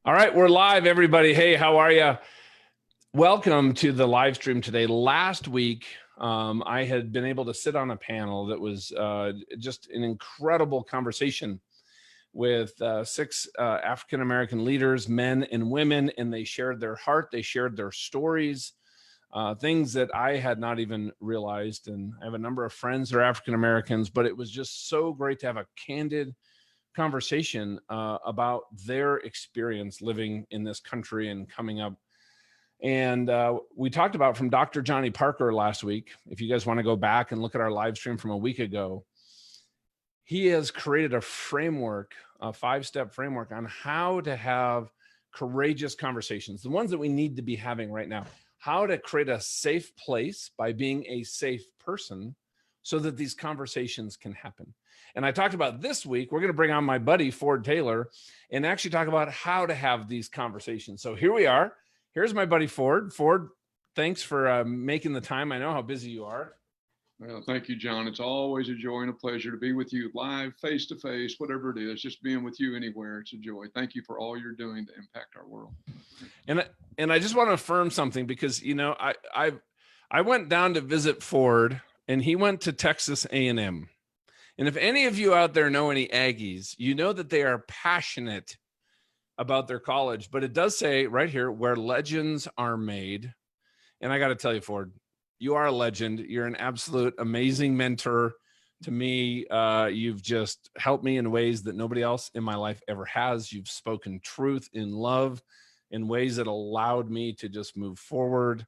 All right, we're live, everybody. Hey, how are you? Welcome to the live stream today. Last week, I had been able to sit on a panel that was just an incredible conversation with six African-American leaders, men and women, and they shared their heart, they shared their stories, things that I had not even realized. And I have a number of friends that are African-Americans, but it was just so great to have a candid conversation about their experience living in this country and coming up. And we talked about from Dr. Johnny Parker last week. If you guys want to go back and look at our live stream from a week ago, he has created a framework, a 5-step framework on how to have courageous conversations, the ones that we need to be having right now, how to create a safe place by being a safe person so that these conversations can happen. And I talked about this week, we're going to bring on my buddy, Ford Taylor, and actually talk about how to have these conversations. So here we are. Here's my buddy, Ford. Ford, thanks for making the time. I know how busy you are. Well, thank you, John. It's always a joy and a pleasure to be with you live, face to face, whatever it is, just being with you anywhere. It's a joy. Thank you for all you're doing to impact our world. And I just want to affirm something because, you know, I went down to visit Ford and he went to Texas A&M. And if any of you out there know any Aggies, you know that they are passionate about their college, but it does say right here where legends are made. And I got to tell you, Ford, you are a legend. You're an absolute amazing mentor to me. You've just helped me in ways that nobody else in my life ever has. You've spoken truth in love in ways that allowed me to just move forward.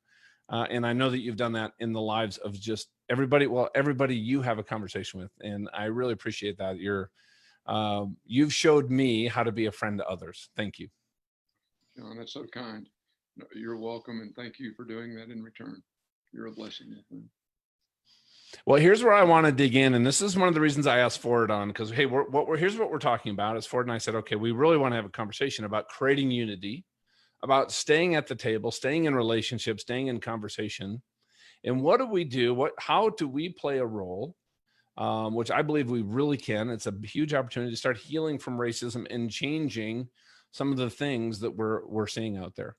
And I know that you've done that in the lives of just everybody. Well, everybody you have a conversation with. And I really appreciate that. You've showed me how to be a friend to others. Thank you. John, that's so kind. You're welcome. And thank you for doing that in return. You're a blessing. Well, here's where I want to dig in. And this is one of the reasons I asked Ford on, because, hey, here's what we're talking about is Ford and I said, okay, we really want to have a conversation about creating unity, about staying at the table, staying in relationships, staying in conversation. And what do we do? How do we play a role, which I believe we really can? It's a huge opportunity to start healing from racism and changing some of the things that we're seeing out there.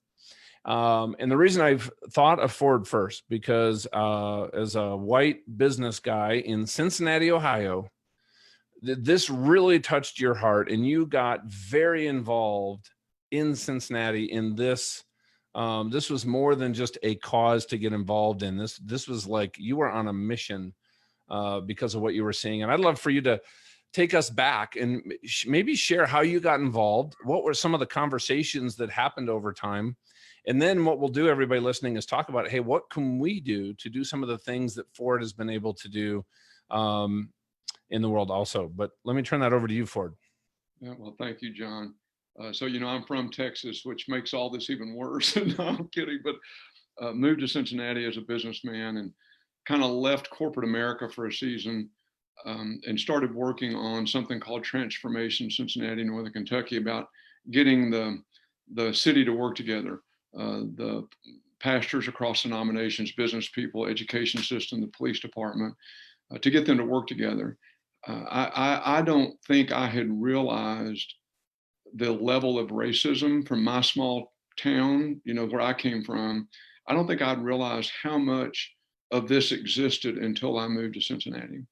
And the reason I've thought of Ford first, because as a white business guy in Cincinnati, Ohio, this really touched your heart and you got very involved in Cincinnati in this. This was more than just a cause to get involved in. This was like you were on a mission because of what you were seeing. And I'd love for you to take us back and maybe share how you got involved. What were some of the conversations that happened over time? And then what we'll do, everybody listening, is talk about, hey, what can we do to do some of the things that Ford has been able to do in the world also? But let me turn that over to you, Ford. Yeah, well, thank you, John. So, I'm from Texas, which makes all this even worse. No, I'm kidding. But moved to Cincinnati as a businessman and kind of left corporate America for a season and started working on something called Transformation Cincinnati, Northern Kentucky, about getting the city to work together. The pastors across denominations, business people, education system, the police department, to get them to work together. I don't think I had realized the level of racism from my small town, where I came from. I don't think I'd realized how much of this existed until I moved to Cincinnati.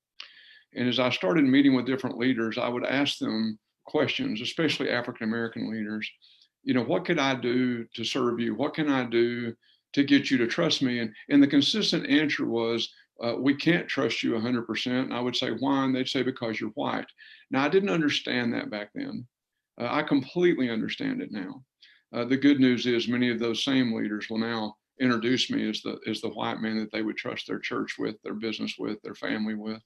And as I started meeting with different leaders, I would ask them questions, especially African-American leaders. What could I do to serve you? What can I do to get you to trust me? And the consistent answer was, we can't trust you 100%. And I would say, why? And they'd say, because you're white. Now, I didn't understand that back then. I completely understand it now. The good news is many of those same leaders will now introduce me as the white man that they would trust their church with, their business with, their family with.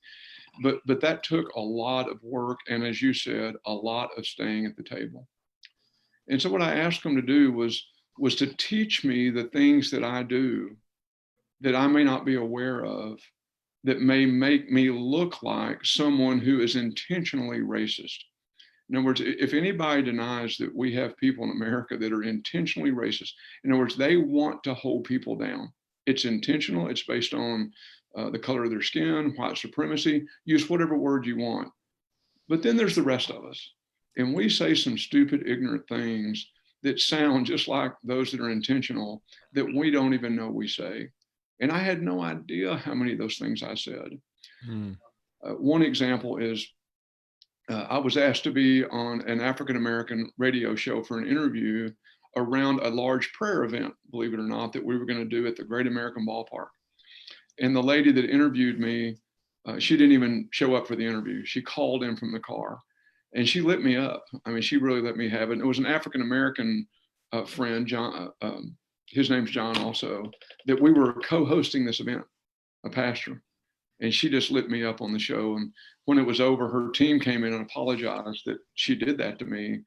But that took a lot of work. And as you said, a lot of staying at the table. And so what I asked them to do was to teach me the things that I do that I may not be aware of, that may make me look like someone who is intentionally racist. In other words, if anybody denies that we have people in America that are intentionally racist, in other words, they want to hold people down. It's intentional. It's based on the color of their skin, white supremacy, use whatever word you want. But then there's the rest of us. And we say some stupid, ignorant things that sound just like those that are intentional that we don't even know we say. And I had no idea how many of those things I said. One example is I was asked to be on an African-American radio show for an interview around a large prayer event, believe it or not, that we were going to do at the Great American Ballpark. And the lady that interviewed me, she didn't even show up for the interview. She called in from the car and she lit me up. I mean, she really let me have it. It was an African-American friend, John, his name's John also, that we were co-hosting this event, a pastor. And she just lit me up on the show. And when it was over, her team came in and apologized that she did that to me.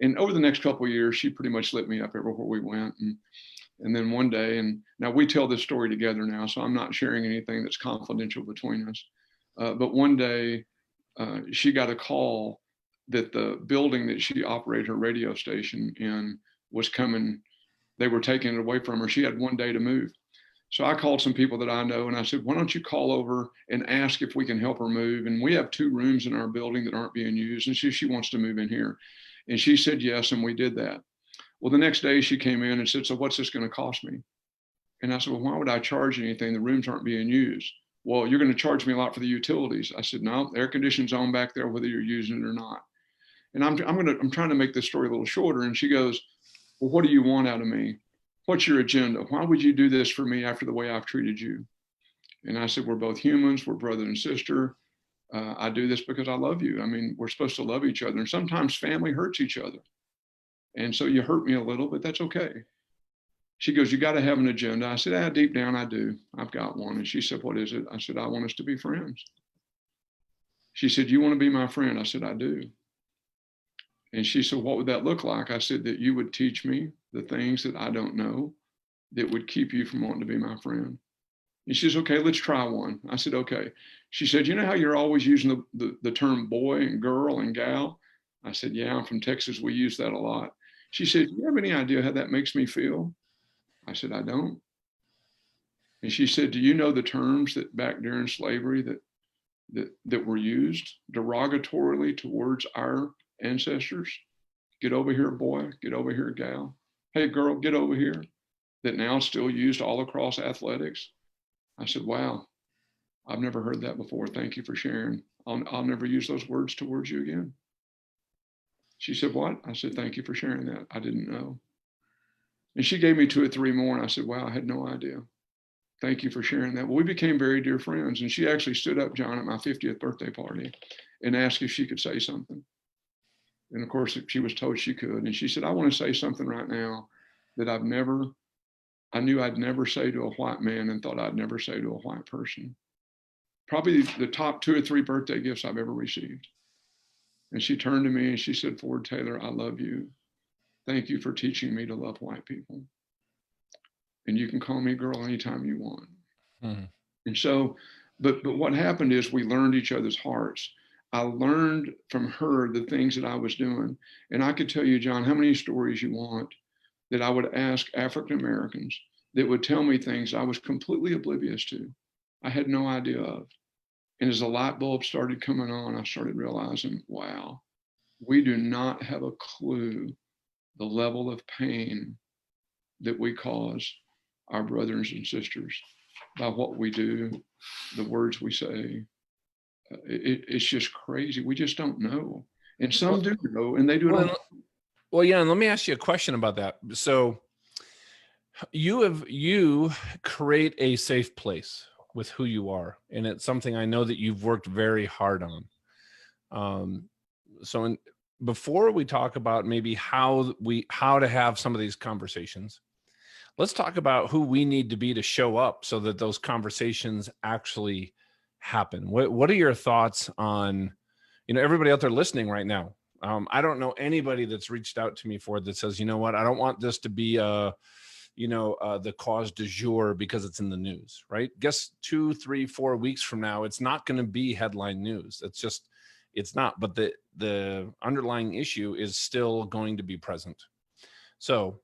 And over the next couple of years, she pretty much lit me up everywhere we went. And then one day, and now we tell this story together now, so I'm not sharing anything that's confidential between us. But one day, she got a call that the building that she operated her radio station in was coming. They were taking it away from her. She had one day to move. So I called some people that I know and I said, why don't you call over and ask if we can help her move? And we have 2 rooms in our building that aren't being used. And she wants to move in here. And she said yes, and we did that. Well, the next day she came in and said, so what's this going to cost me? And I said, well, why would I charge anything? The rooms aren't being used. Well, you're going to charge me a lot for the utilities. I said, no, the air conditioning's on back there, whether you're using it or not. And I'm trying to make this story a little shorter. And she goes, well, what do you want out of me? What's your agenda? Why would you do this for me after the way I've treated you? And I said, we're both humans. We're brother and sister. I do this because I love you. I mean, we're supposed to love each other. And sometimes family hurts each other. And so you hurt me a little, but that's okay. She goes, you got to have an agenda. I said, deep down, I do. I've got one. And she said, what is it? I said, I want us to be friends. She said, you want to be my friend? I said, I do. And she said, what would that look like? I said, that you would teach me the things that I don't know that would keep you from wanting to be my friend. And she says, okay, let's try one. I said, okay. She said, you know how you're always using the term boy and girl and gal? I said, yeah, I'm from Texas. We use that a lot. She said, do you have any idea how that makes me feel? I said, I don't. And she said, do you know the terms that back during slavery that were used derogatorily towards our ancestors? Get over here, boy. Get over here, gal. Hey, girl, get over here. That now still used all across athletics. I said, wow, I've never heard that before. Thank you for sharing. I'll never use those words towards you again. She said, what? I said, thank you for sharing that. I didn't know. And she gave me 2 or 3 more. And I said, wow, I had no idea. Thank you for sharing that. Well, we became very dear friends. And she actually stood up, John, at my 50th birthday party and asked if she could say something. And of course, she was told she could. And she said, I want to say something right now that I knew I'd never say to a white man and thought I'd never say to a white person. Probably the top 2 or 3 birthday gifts I've ever received. And she turned to me and she said, Ford Taylor, I love you. Thank you for teaching me to love white people. And you can call me girl anytime you want. Mm-hmm. And so, but what happened is we learned each other's hearts. I learned from her the things that I was doing. And I could tell you, John, how many stories you want that I would ask African Americans that would tell me things I was completely oblivious to. I had no idea of. And as the light bulb started coming on, I started realizing, wow, we do not have a clue the level of pain that we cause our brothers and sisters by what we do, the words we say. It's just crazy. We just don't know. And some do know, and they do it. Well, yeah, and let me ask you a question about that. So you create a safe place with who you are, and it's something I know that you've worked very hard on. Before we talk about maybe how to have some of these conversations, let's talk about who we need to be to show up so that those conversations actually happen. What are your thoughts on, everybody out there listening right now? I don't know anybody that's reached out to me that says, you know what, I don't want this to be the cause du jour because it's in the news, right? Guess 2, 3, 4 weeks from now, it's not going to be headline news. It's not, but the underlying issue is still going to be present. So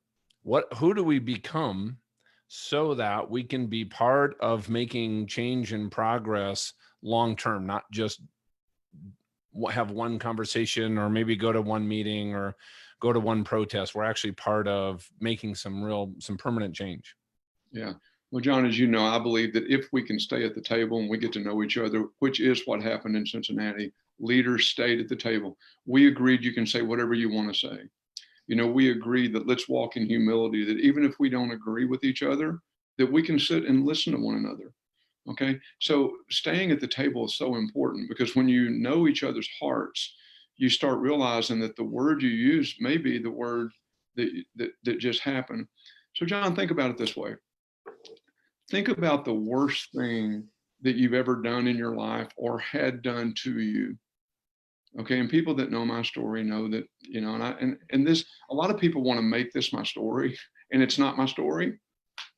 who do we become so that we can be part of making change and progress long-term, not just have one conversation or maybe go to one meeting or go to one protest. We're actually part of making some permanent change. Yeah. Well, John, as you know, I believe that if we can stay at the table and we get to know each other, which is what happened in Cincinnati, leaders stayed at the table. We agreed you can say whatever you want to say. You know, we agreed that let's walk in humility, that even if we don't agree with each other, that we can sit and listen to one another. Okay. So staying at the table is so important, because when you know each other's hearts, you start realizing that the word you use may be the word that just happened. So, John, think about it this way. Think about the worst thing that you've ever done in your life or had done to you. Okay. And people that know my story know that, you know, and this, a lot of people want to make this my story, and it's not my story,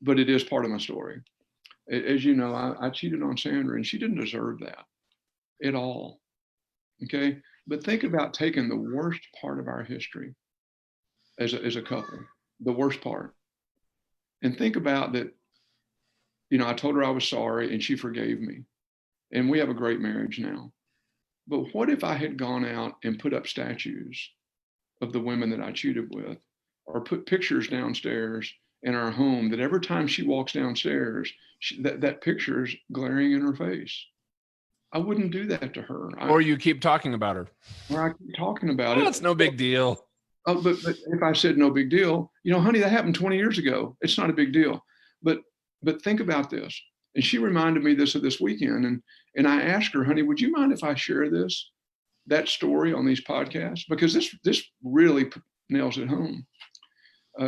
but it is part of my story. As you know, I cheated on Sandra, and she didn't deserve that at all. Okay. But think about taking the worst part of our history as a couple, the worst part. And think about that, you know, I told her I was sorry and she forgave me. And we have a great marriage now. But what if I had gone out and put up statues of the women that I cheated with, or put pictures downstairs in our home that every time she walks downstairs, that picture's glaring in her face? I wouldn't do that to her. Or you keep talking about her. Or I keep talking about it. It's no big deal. Oh, but if I said no big deal, you know, honey, that happened 20 years ago. It's not a big deal. But think about this. And she reminded me this of this weekend. And I asked her, honey, would you mind if I share that story on these podcasts? Because this really nails it home.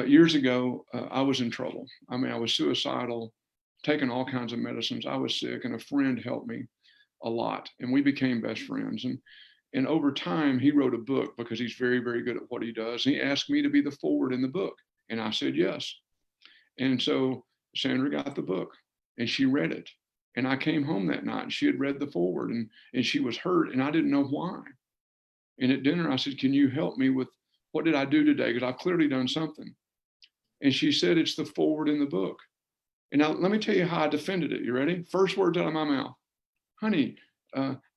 Years ago, I was in trouble. I mean, I was suicidal, taking all kinds of medicines. I was sick, and a friend helped me a lot, and we became best friends. And over time, he wrote a book because he's very, very good at what he does. He asked me to be the forward in the book, and I said yes. And so Sandra got the book, and she read it. And I came home that night, and she had read the forward, and she was hurt, and I didn't know why. And at dinner, I said, can you help me with, what did I do today? Because I've clearly done something. And she said, it's the forward in the book. And now let me tell you how I defended it. You ready? First words out of my mouth. Honey,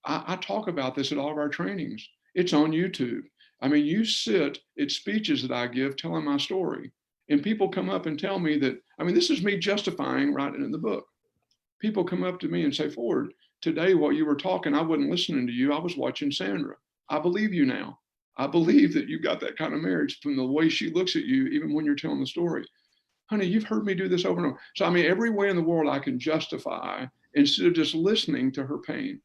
I talk about this at all of our trainings. It's on YouTube. I mean, you sit at speeches that I give telling my story, and people come up and tell me that, I mean, this is me justifying writing in the book. People come up to me and say, Ford, today while you were talking, I wasn't listening to you. I was watching Sandra. I believe you now. I believe that you got that kind of marriage from the way she looks at you, even when you're telling the story. Honey, you've heard me do this over and over. So, I mean, every way in the world I can justify instead of just listening to her pain.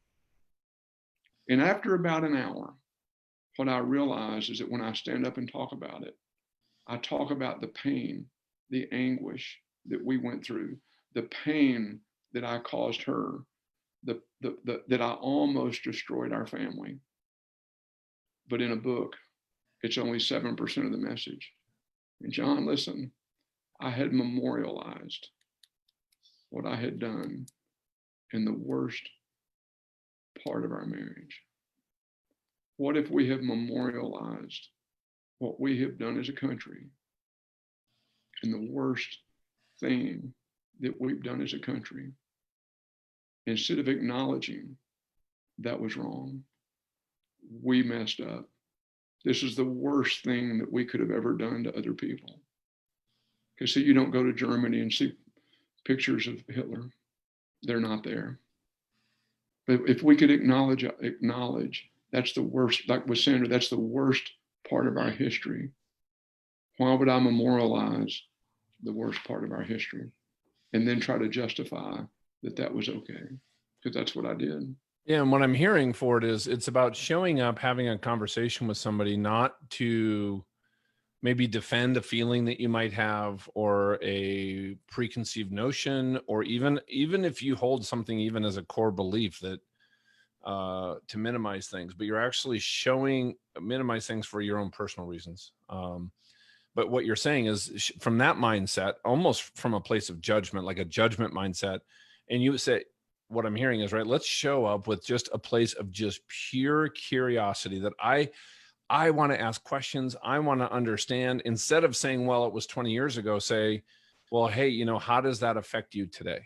And after about an hour, what I realize is that when I stand up and talk about it, I talk about the pain, the anguish that we went through, the pain that I caused her, that I almost destroyed our family. But in a book, it's only 7% of the message. And John, listen, I had memorialized what I had done in the worst part of our marriage. What if we have memorialized what we have done as a country in the worst thing that we've done as a country? Instead of acknowledging that was wrong, we messed up. This is the worst thing that we could have ever done to other people. Because see, you don't go to Germany and see pictures of Hitler. They're not there. But if we could acknowledge that's the worst, like with Sandra, that's the worst part of our history. Why would I memorialize the worst part of our history and then try to justify that was okay? Because that's what I did. Yeah, and what I'm hearing for it is it's about showing up, having a conversation with somebody, not to maybe defend a feeling that you might have or a preconceived notion, or even if you hold something even as a core belief that to minimize things, but you're actually minimize things for your own personal reasons. But what you're saying is from that mindset, almost from a place of judgment, like a judgment mindset. And you would say, what I'm hearing is, right, let's show up with just a place of just pure curiosity that I want to ask questions. I want to understand. Instead of saying, well, it was 20 years ago, say, well, hey, how does that affect you today?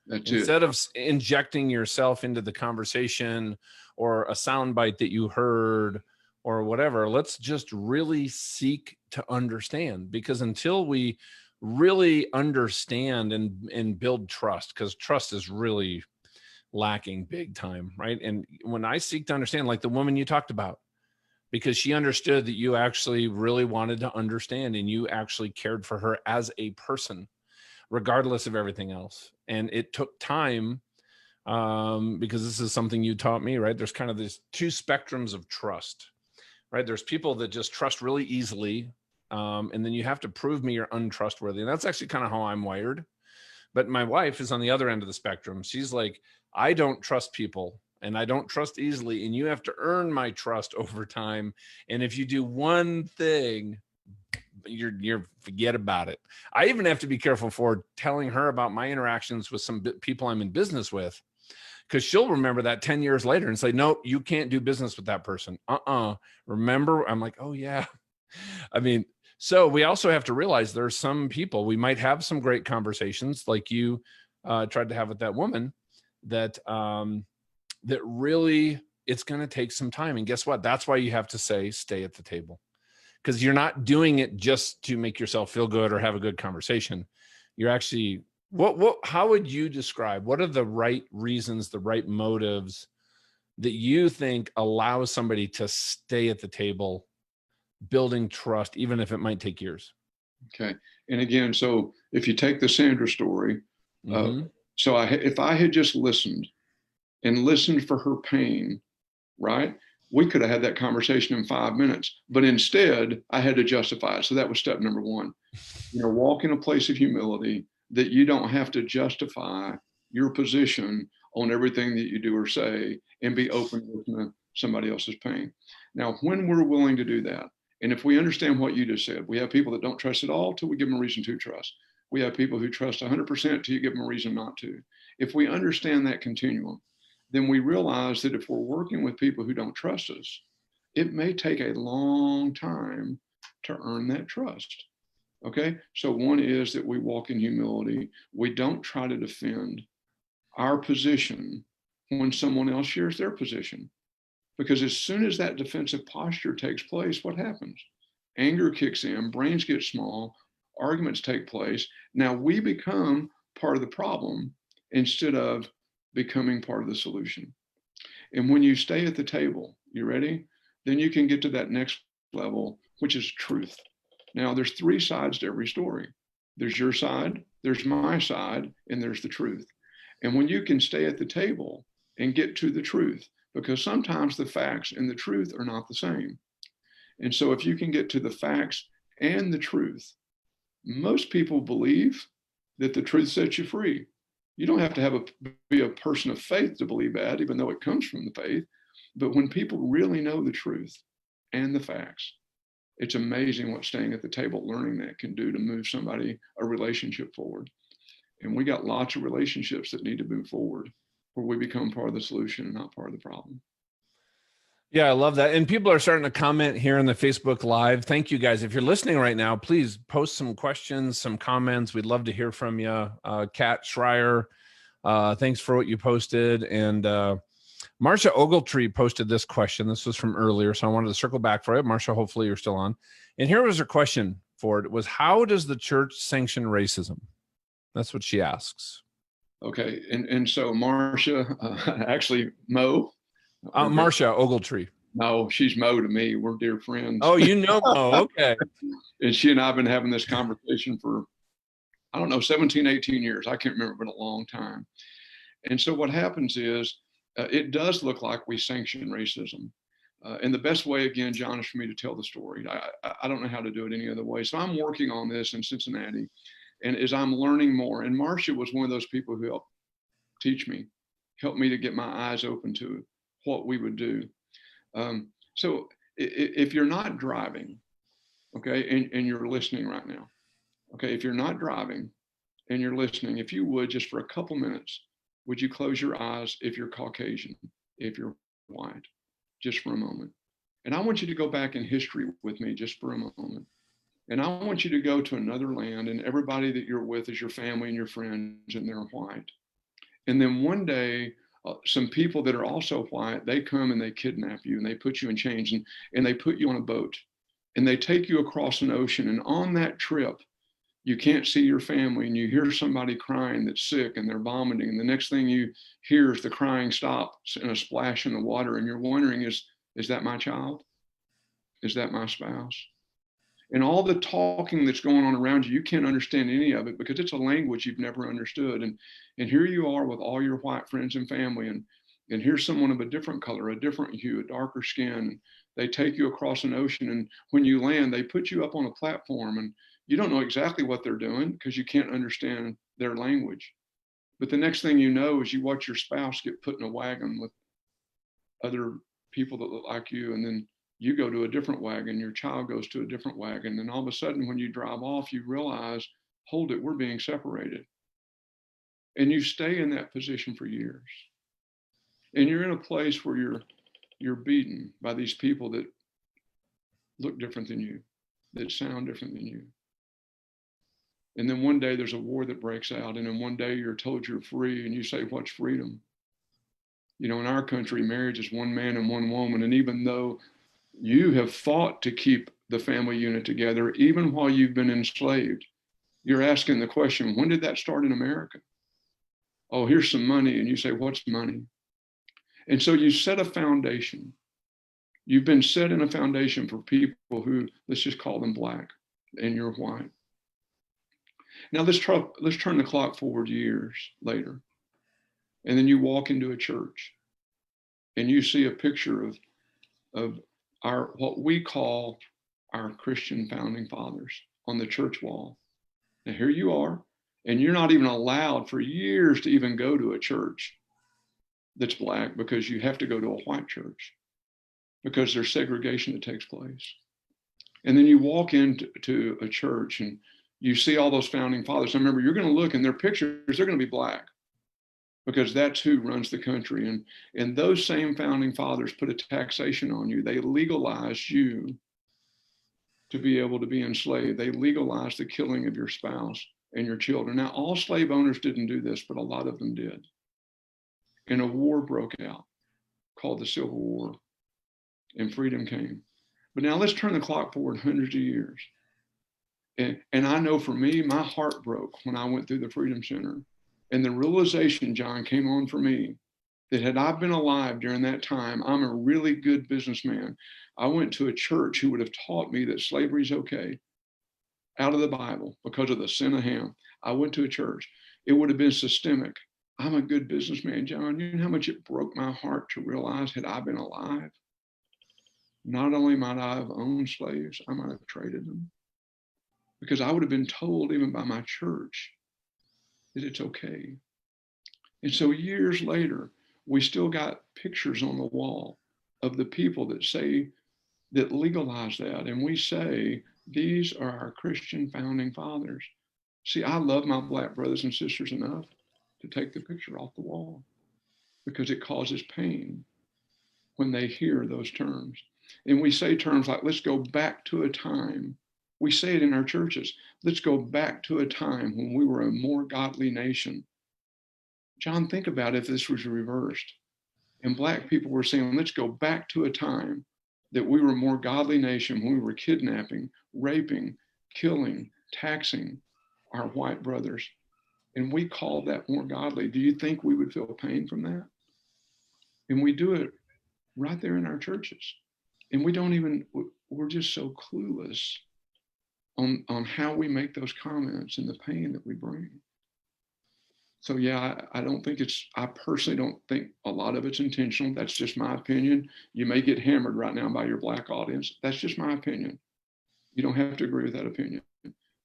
That's it. Instead of injecting yourself into the conversation or a soundbite that you heard or whatever, let's just really seek to understand, because until we really understand and build trust, because trust is really lacking big time, right? And when I seek to understand, like the woman you talked about, because she understood that you actually really wanted to understand and you actually cared for her as a person, regardless of everything else. And it took time, because this is something you taught me, right? There's kind of these two spectrums of trust, right? There's people that just trust really easily. And then you have to prove me you're untrustworthy. And that's actually kind of how I'm wired. But my wife is on the other end of the spectrum. She's like, I don't trust people and I don't trust easily. And you have to earn my trust over time. And if you do one thing, you're forget about it. I even have to be careful for telling her about my interactions with some people I'm in business with, because she'll remember that 10 years later and say, no, you can't do business with that person. Remember? I'm like, oh yeah. I mean, so we also have to realize there's some people, we might have some great conversations like you tried to have with that woman, that that really, it's going to take some time. And guess what? That's why you have to say, stay at the table, because you're not doing it just to make yourself feel good or have a good conversation. You're actually, how would you describe, what are the right reasons, the right motives that you think allow somebody to stay at the table building trust, even if it might take years? Okay. And again, so if you take the Sandra story, Mm-hmm. if I had just listened and listened for her pain, right? We could have had that conversation in 5 minutes, but instead I had to justify it. So that was step number one. Walk in a place of humility that you don't have to justify your position on everything that you do or say, and be open to somebody else's pain. Now, when we're willing to do that, and if we understand what you just said, we have people that don't trust at all till we give them a reason to trust. We have people who trust 100% till you give them a reason not to. If we understand that continuum, then we realize that if we're working with people who don't trust us, it may take a long time to earn that trust. Okay, so one is that we walk in humility. We don't try to defend our position when someone else shares their position. Because as soon as that defensive posture takes place, what happens? Anger kicks in, brains get small, arguments take place. Now we become part of the problem instead of becoming part of the solution. And when you stay at the table, you ready? Then you can get to that next level, which is truth. Now, there's three sides to every story. There's your side, there's my side, and there's the truth. And when you can stay at the table and get to the truth, because sometimes the facts and the truth are not the same. And so if you can get to the facts and the truth, most people believe that the truth sets you free. You don't have to be a person of faith to believe that, even though it comes from the faith. But when people really know the truth and the facts, it's amazing what staying at the table, learning that, can do to move a relationship forward. And we got lots of relationships that need to move forward, where we become part of the solution and not part of the problem. Yeah, I love that. And people are starting to comment here in the Facebook Live. Thank you guys. If you're listening right now, please post some questions, some comments. We'd love to hear from you. Kat Schreier, thanks for what you posted. And Marcia Ogletree posted this question. This was from earlier, so I wanted to circle back for it. Marcia, hopefully you're still on. And here was her question for it, was, how does the church sanction racism? That's what she asks. Okay. And so Marcia, actually Mo. Marcia Ogletree. No, she's Mo to me. We're dear friends. Oh, you know Mo. Okay. And she and I have been having this conversation for, I don't know, 17, 18 years. I can't remember, but a long time. And so what happens is, it does look like we sanction racism. And the best way, again, John, is for me to tell the story. I don't know how to do it any other way. So I'm working on this in Cincinnati. And as I'm learning more, and Marcia was one of those people who helped teach me, helped me to get my eyes open to what we would do. So if you're not driving, okay, and you're listening right now, okay, if you're not driving and you're listening, if you would, just for a couple minutes, would you close your eyes if you're Caucasian, if you're white, just for a moment? And I want you to go back in history with me just for a moment. And I want you to go to another land, and everybody that you're with is your family and your friends, and they're white. And then one day, some people that are also white, they come and they kidnap you and they put you in chains and they put you on a boat and they take you across an ocean. And on that trip, you can't see your family and you hear somebody crying that's sick and they're vomiting. And the next thing you hear is the crying stops and a splash in the water. And you're wondering, is that my child? Is that my spouse? And all the talking that's going on around you, you can't understand any of it because it's a language you've never understood. And here you are with all your white friends and family, and here's someone of a different color, a different hue, a darker skin. They take you across an ocean, and when you land, they put you up on a platform, and you don't know exactly what they're doing because you can't understand their language. But the next thing you know is you watch your spouse get put in a wagon with other people that look like you, and then you go to a different wagon, your child goes to a different wagon. And all of a sudden, when you drive off, you realize, hold it, we're being separated. And you stay in that position for years. And you're in a place where you're beaten by these people that look different than you, that sound different than you. And then one day there's a war that breaks out. And then one day you're told you're free and you say, what's freedom? You know, in our country, marriage is one man and one woman. And even though you have fought to keep the family unit together, even while you've been enslaved, you're asking the question, when did that start in America? Oh, here's some money. And you say, what's money? And so you set a foundation. You've been set in a foundation for people who, let's just call them black, and you're white. Now let's turn the clock forward years later. And then you walk into a church and you see a picture of our, what we call our Christian founding fathers on the church wall. Now here you are, and you're not even allowed for years to even go to a church that's black because you have to go to a white church because there's segregation that takes place. And then you walk into a church and you see all those founding fathers. I remember, you're going to look in their pictures, they're going to be black because that's who runs the country. And those same founding fathers put a taxation on you. They legalized you to be able to be enslaved. They legalized the killing of your spouse and your children. Now, all slave owners didn't do this, but a lot of them did. And a war broke out called the Civil War, and freedom came. But now let's turn the clock forward hundreds of years. And I know for me, my heart broke when I went through the Freedom Center. And the realization, John, came on for me that had I been alive during that time, I'm a really good businessman. I went to a church who would have taught me that slavery is okay, out of the Bible, because of the sin of Ham. I went to a church. It would have been systemic. I'm a good businessman, John. You know how much it broke my heart to realize, had I been alive, not only might I have owned slaves, I might have traded them. Because I would have been told, even by my church, that it's okay. And so years later, we still got pictures on the wall of the people that say, that legalize that. And we say, these are our Christian founding fathers. See, I love my black brothers and sisters enough to take the picture off the wall because it causes pain when they hear those terms. And we say terms like, let's go back to a time. We say it in our churches. Let's go back to a time when we were a more godly nation. John, think about if this was reversed and black people were saying, let's go back to a time that we were a more godly nation when we were kidnapping, raping, killing, taxing our white brothers. And we call that more godly. Do you think we would feel pain from that? And we do it right there in our churches. And we're just so clueless on how we make those comments and the pain that we bring. So yeah, I personally don't think a lot of it's intentional. That's just my opinion. You may get hammered right now by your black audience. That's just my opinion. You don't have to agree with that opinion.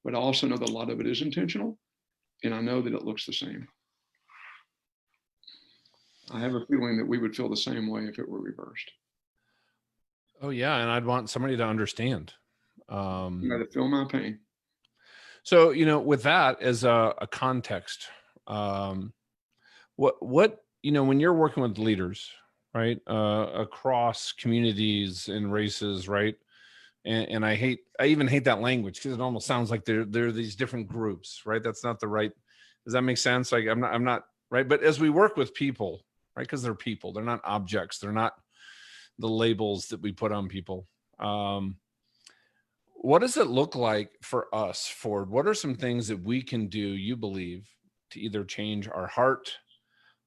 But I also know that a lot of it is intentional, and I know that it looks the same. I have a feeling that we would feel the same way if it were reversed. Oh yeah, and I'd want somebody to understand. You got to feel my pain. So, with that as a context, what when you're working with leaders, right, across communities and races, right, and I even hate that language because it almost sounds like they're these different groups, right? That's not the right. Does that make sense? Like I'm not right? But as we work with people, right, because they're people, they're not objects, they're not the labels that we put on people. What does it look like for us, Ford? What are some things that we can do, you believe, to either change our heart,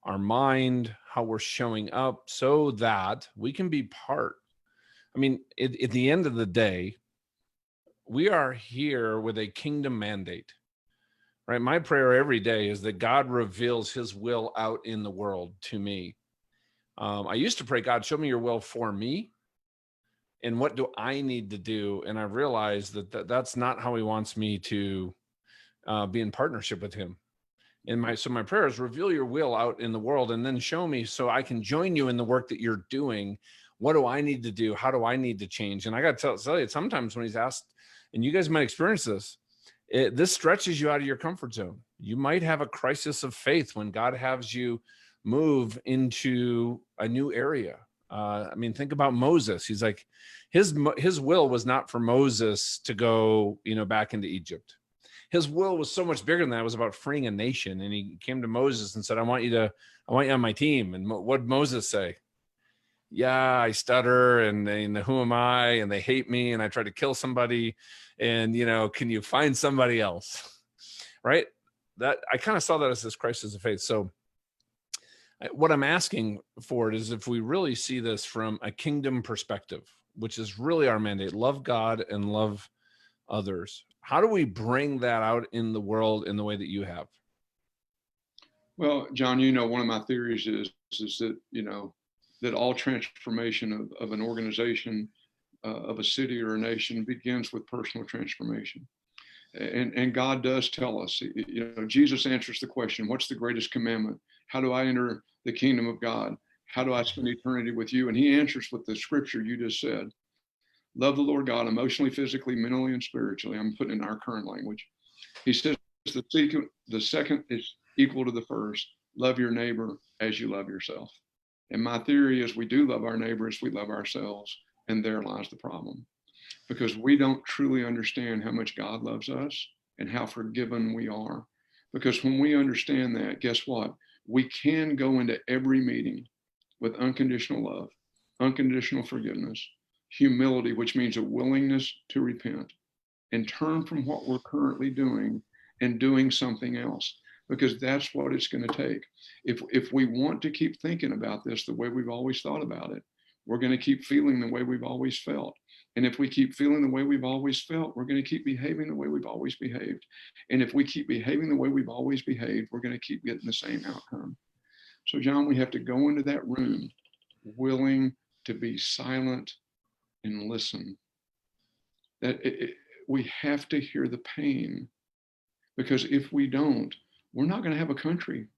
our mind, how we're showing up, so that we can be part? I mean, at the end of the day, we are here with a kingdom mandate, right? My prayer every day is that God reveals his will out in the world to me. I used to pray, God, show me your will for me. And what do I need to do? And I realized that's not how he wants me to be in partnership with him. And my prayer is reveal your will out in the world and then show me so I can join you in the work that you're doing. What do I need to do? How do I need to change? And I got to tell you, sometimes when he's asked, and you guys might experience this, this stretches you out of your comfort zone. You might have a crisis of faith when God has you move into a new area. I mean, think about Moses. He's like, his will was not for Moses to go, back into Egypt. His will was so much bigger than that. It was about freeing a nation. And he came to Moses and said, I want you on my team. And what did Moses say? Yeah, I stutter and who am I? And they hate me. And I try to kill somebody. And, can you find somebody else? Right. That I kind of saw that as this crisis of faith. So what I'm asking for is if we really see this from a kingdom perspective, which is really our mandate, love God and love others. How do we bring that out in the world in the way that you have? Well, John, one of my theories is that, that all transformation of an organization, of a city or a nation begins with personal transformation. And God does tell us, Jesus answers the question, what's the greatest commandment? How do I enter the kingdom of God? How do I spend eternity with you? And he answers with the scripture you just said. Love the Lord God emotionally, physically, mentally, and spiritually. I'm putting in our current language. He says the second is equal to the first. Love your neighbor as you love yourself. And my theory is we do love our neighbors, we love ourselves, and there lies the problem. Because we don't truly understand how much God loves us and how forgiven we are. Because when we understand that, guess what? We can go into every meeting with unconditional love, unconditional forgiveness, humility, which means a willingness to repent and turn from what we're currently doing and doing something else, because that's what it's going to take. If we want to keep thinking about this the way we've always thought about it, we're going to keep feeling the way we've always felt. And if we keep feeling the way we've always felt, we're going to keep behaving the way we've always behaved. And if we keep behaving the way we've always behaved, we're going to keep getting the same outcome. So, John, we have to go into that room willing to be silent and listen. We have to hear the pain, because if we don't, we're not going to have a country.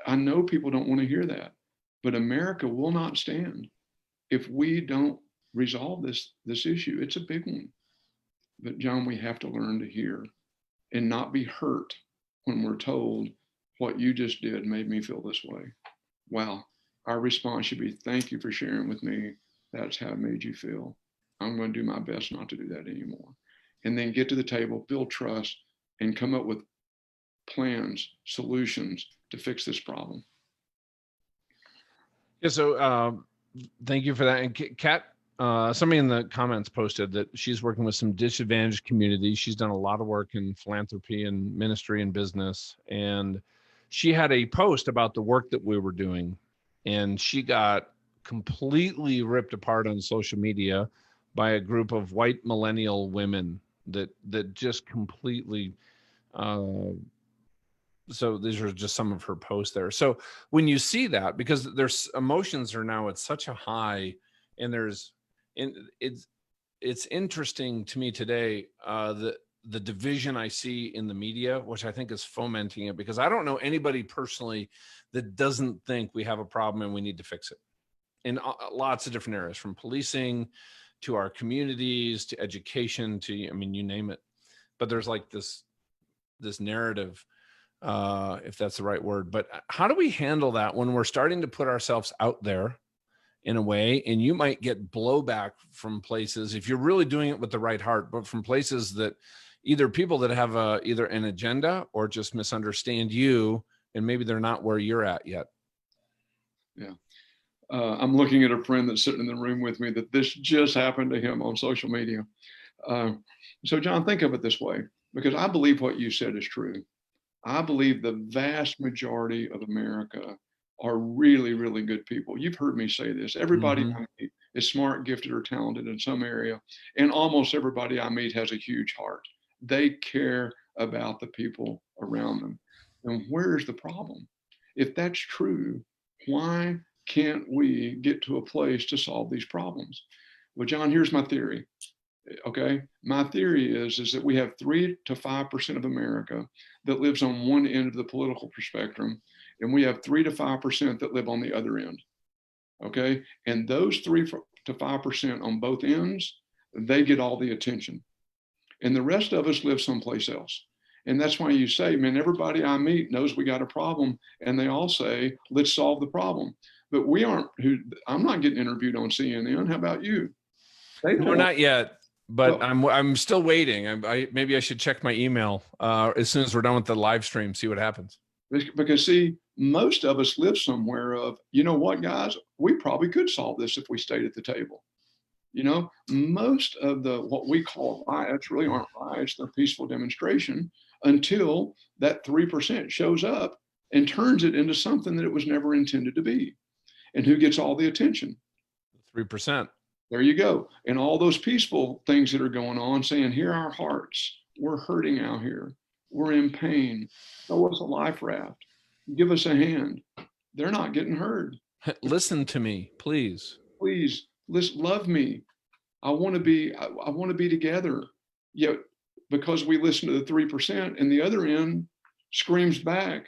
I know people don't want to hear that, but America will not stand if we don't resolve this issue. It's a big one. But John, we have to learn to hear and not be hurt when we're told what you just did made me feel this way. Wow. Our response should be, thank you for sharing with me. That's how it made you feel. I'm going to do my best not to do that anymore. And then get to the table, build trust, and come up with plans, solutions to fix this problem. Yeah. So thank you for that. And Kat, somebody in the comments posted that she's working with some disadvantaged communities. She's done a lot of work in philanthropy and ministry and business. And she had a post about the work that we were doing. And she got completely ripped apart on social media by a group of white millennial women that just completely so these are just some of her posts there. So when you see that, because there's emotions are now at such a high, and it's interesting to me today, the division I see in the media, which I think is fomenting it, because I don't know anybody personally that doesn't think we have a problem and we need to fix it in lots of different areas, from policing to our communities to education to, I mean, you name it. But there's like this narrative, if that's the right word. But how do we handle that when we're starting to put ourselves out there in a way, and you might get blowback from places if you're really doing it with the right heart, but from places that either people that have either an agenda or just misunderstand you and maybe they're not where you're at yet. Yeah. I'm looking at a friend that's sitting in the room with me that this just happened to him on social media. So John, think of it this way, because I believe what you said is true. I believe the vast majority of America are really, really good people. You've heard me say this. Everybody I meet is smart, gifted, or talented in some area. And almost everybody I meet has a huge heart. They care about the people around them. And where's the problem? If that's true, why can't we get to a place to solve these problems? Well, John, here's my theory. Okay, my theory is that we have 3 to 5% of America that lives on one end of the political spectrum, and we have 3 to 5% that live on the other end. Okay, and those 3 to 5% on both ends, they get all the attention, and the rest of us live someplace else. And that's why you say, man, everybody I meet knows we got a problem, and they all say, let's solve the problem. But we aren't. I'm not getting interviewed on CNN. How about you? No, not yet. But well, I'm still waiting. Maybe I should check my email as soon as we're done with the live stream, see what happens. Because see, most of us live somewhere of, you know what, guys, we probably could solve this if we stayed at the table. You know, most of the what we call riots really aren't riots; they're peaceful demonstration until that 3% shows up and turns it into something that it was never intended to be. And who gets all the attention? 3%. There you go. And all those peaceful things that are going on saying, hear our hearts. We're hurting out here. We're in pain. Throw us a life raft. Give us a hand. They're not getting heard. Listen to me, please. Please, love me. I want to be together. Yet because we listen to the 3% and the other end screams back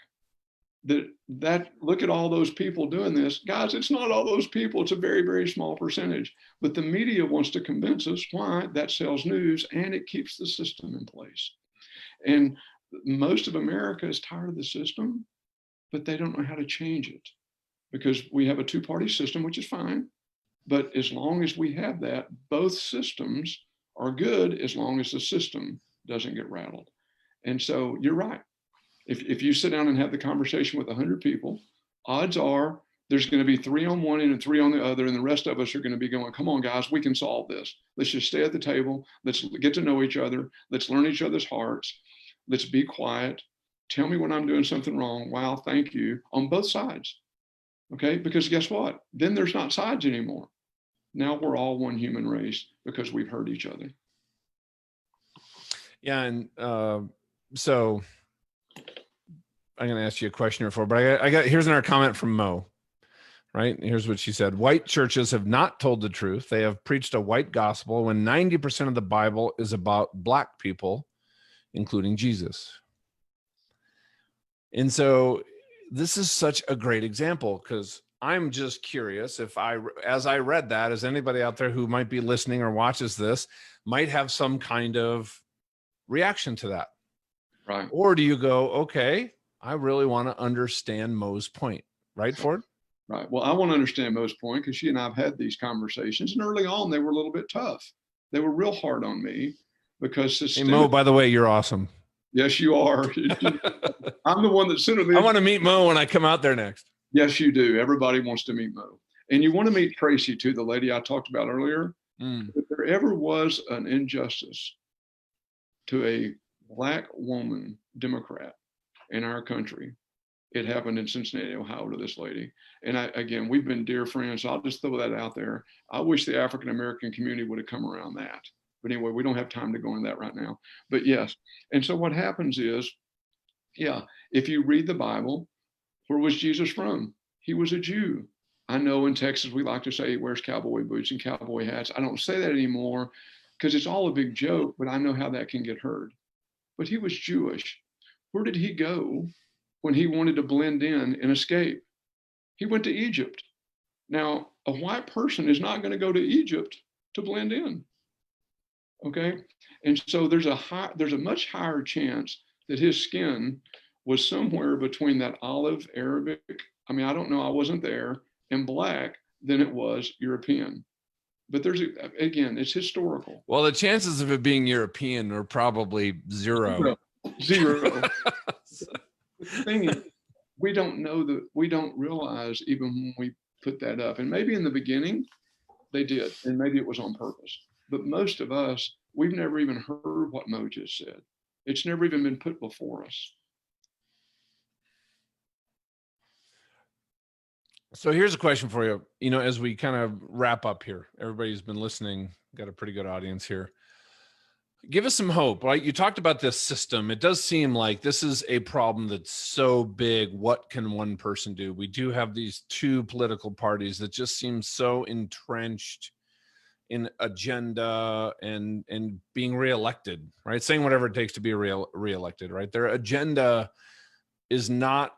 that look at all those people doing this. Guys, it's not all those people. It's a very, very small percentage. But the media wants to convince us. Why? That sells news and it keeps the system in place. And most of America is tired of the system, but they don't know how to change it because we have a two-party system, which is fine. But as long as we have that, both systems are good as long as the system doesn't get rattled. And so you're right. If you sit down and have the conversation with 100 people, odds are there's going to be 3 on one end and 3 on the other, and the rest of us are going to be going, come on, guys, we can solve this. Let's just stay at the table. Let's get to know each other. Let's learn each other's hearts. Let's be quiet. Tell me when I'm doing something wrong. Wow, thank you, on both sides. Okay, because guess what? Then there's not sides anymore. Now we're all one human race because we've heard each other. Yeah, and so I'm going to ask you a question before, but I got here's another comment from Mo. Right? Here's what she said. White churches have not told the truth. They have preached a white gospel when 90% of the Bible is about Black people, including Jesus. And so this is such a great example because I'm just curious if as I read that, as anybody out there who might be listening or watches this might have some kind of reaction to that. Right. Or do you go, okay, I really want to understand Mo's point, right, Ford? Right. Well, I want to understand Mo's point because she and I have had these conversations, and early on they were a little bit tough. They were real hard on me because Hey, Mo, by the way, you're awesome. Yes, you are. I'm the one that sent me. I want to meet Mo when I come out there next. Yes, you do. Everybody wants to meet Mo. And you want to meet Tracy too, the lady I talked about earlier. If there ever was an injustice to a Black woman Democrat in our country, it happened in Cincinnati, Ohio to this lady. And again, we've been dear friends. So I'll just throw that out there. I wish the African-American community would have come around that. But anyway, we don't have time to go into that right now. But yes. And so what happens is, yeah, if you read the Bible, where was Jesus from? He was a Jew. I know in Texas, we like to say he wears cowboy boots and cowboy hats. I don't say that anymore because it's all a big joke, but I know how that can get heard. But he was Jewish. Where did he go when he wanted to blend in and escape? He went to Egypt. Now, a white person is not going to go to Egypt to blend in. Okay? And so there's a much higher chance that his skin was somewhere between that olive Arabic, I mean, I don't know, I wasn't there, and Black than it was European. But again, it's historical. Well, the chances of it being European are probably zero. Zero. The thing is, we don't know that, we don't realize even when we put that up. And maybe in the beginning they did, and maybe it was on purpose. But most of us, we've never even heard what Mo just said. It's never even been put before us. So here's a question for you. You know, as we kind of wrap up here, everybody's been listening, got a pretty good audience here. Give us some hope, right? You talked about this system. It does seem like this is a problem that's so big. What can one person do? We do have these two political parties that just seem so entrenched in agenda and being reelected, right? Saying whatever it takes to be reelected, right? Their agenda is not,